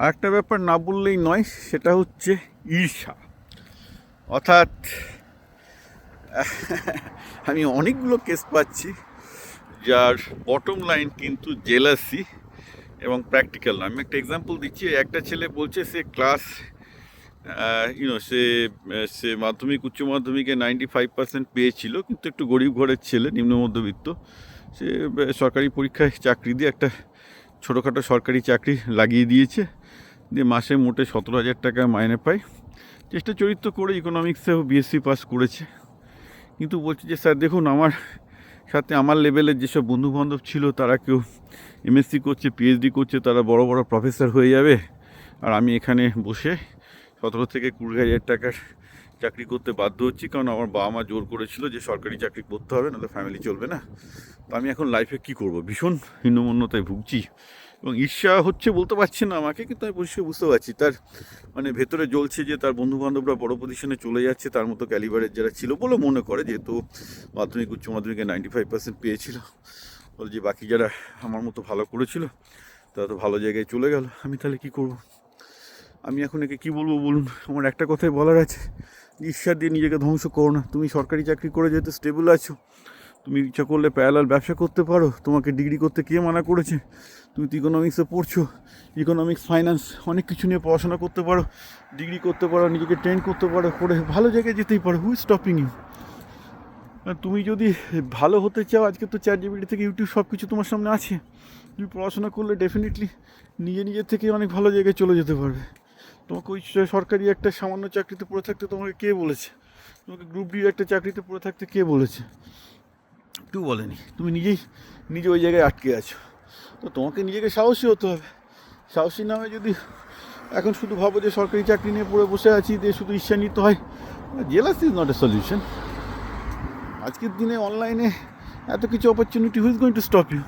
আর একটা ব্যাপার না বললেই নয়, সেটা হচ্ছে ঈর্ষা। অর্থাৎ আমি অনেকগুলো কেস পাচ্ছি যার বটম লাইন কিন্তু জেলাসি এবং প্র্যাকটিক্যাল না। আমি একটা এক্সাম্পল দিচ্ছি। একটা ছেলে বলছে সে ক্লাস সে সে মাধ্যমিক উচ্চ মাধ্যমিকে 95% পেয়েছিল, কিন্তু একটু গরিব ঘরের ছেলে, নিম্ন মধ্যবিত্ত। সে সরকারি পরীক্ষায় চাকরি দিয়ে একটা ছোটোখাটো সরকারি চাকরি লাগিয়ে দিয়েছে, দিয়ে মাসে মোটে 17,000 টাকা মাইনে পায়। চেষ্টা চরিত্র করে ইকোনমিক্সেও বিএসসি পাস করেছে। কিন্তু বলছে যে স্যার দেখুন, আমার সাথে আমার লেভেলের যেসব বন্ধুবান্ধব ছিল তারা কেউ এমএসসি করছে, পিএইচডি করছে, তারা বড় বড় প্রফেসর হয়ে যাবে, আর আমি এখানে বসে 17 থেকে 20,000 টাকার চাকরি করতে বাধ্য হচ্ছি, কারণ আমার বাবা মা জোর করেছিল যে সরকারি চাকরি করতে হবে, নাহলে ফ্যামিলি চলবে না। তো আমি এখন লাইফে কী করব, ভীষণ হীনমন্যতায় ভুগছি। এবং ঈর্ষা হচ্ছে বলতে পারছি না আমাকে, কিন্তু আমি পরিষ্কার বুঝতে পারছি তার ভেতরে জ্বলছে যে তার বন্ধুবান্ধবরা বড় পজিশনে চলে যাচ্ছে, তার মতো ক্যালিবারের যারা ছিল বলে মনে করে, যেহেতু মাধ্যমিক উচ্চ মাধ্যমিকে 95% পেয়েছিল। বলে যে বাকি যারা আমার মতো ভালো করেছিল তারা তো ভালো জায়গায় চলে গেল, আমি তাহলে কী করব? আমি এখন একে কী বলবো বলুন? আমার একটা কথাই বলার আছে, ঈর্ষা দিয়ে নিজেকে ধ্বংস করো না। তুমি সরকারি চাকরি করে যেহেতু স্টেবল আছো, তুমি ইচ্ছা করলে প্যারালাল ব্যবসা করতে পারো। তোমাকে ডিগ্রি করতে কে মানা করেছে? তুমি তো ইকোনমিক্সে পড়ছো, ইকোনমিক্স ফাইন্যান্স অনেক কিছু নিয়ে পড়াশোনা করতে পারো, ডিগ্রি করতে পারো, নিজেকে ট্রেন করতে পারো, করে ভালো জায়গায় যেতেই পারো। হুই স্টপিং ইউ? তুমি যদি ভালো হতে চাও, আজকে তো ChatGPT থেকে ইউটিউব সব কিছু তোমার সামনে আছে। তুমি পড়াশোনা করলে ডেফিনেটলি নিজের থেকে অনেক ভালো জায়গায় চলে যেতে পারবে। তোমাকে ওই সরকারি একটা সামান্য চাকরিতে পড়ে থাকতে তোমাকে কে বলেছে? তোমাকে গ্রুপ ডি একটা চাকরিতে পড়ে থাকতে কে বলেছে? কেউ বলেনি। তুমি নিজে ওই জায়গায় আটকে আছো। তো তোমাকে নিজেকে সাহসী হতে হবে। সাহসী নামে যদি এখন শুধু ভাবো যে সরকারি চাকরি নিয়ে পড়ে বসে আছি, দিয়ে শুধু ঈর্ষান্বিত হয়, jealousy is not a solution. আজকের দিনে অনলাইনে এত কিছু opportunity, who is going to stop you?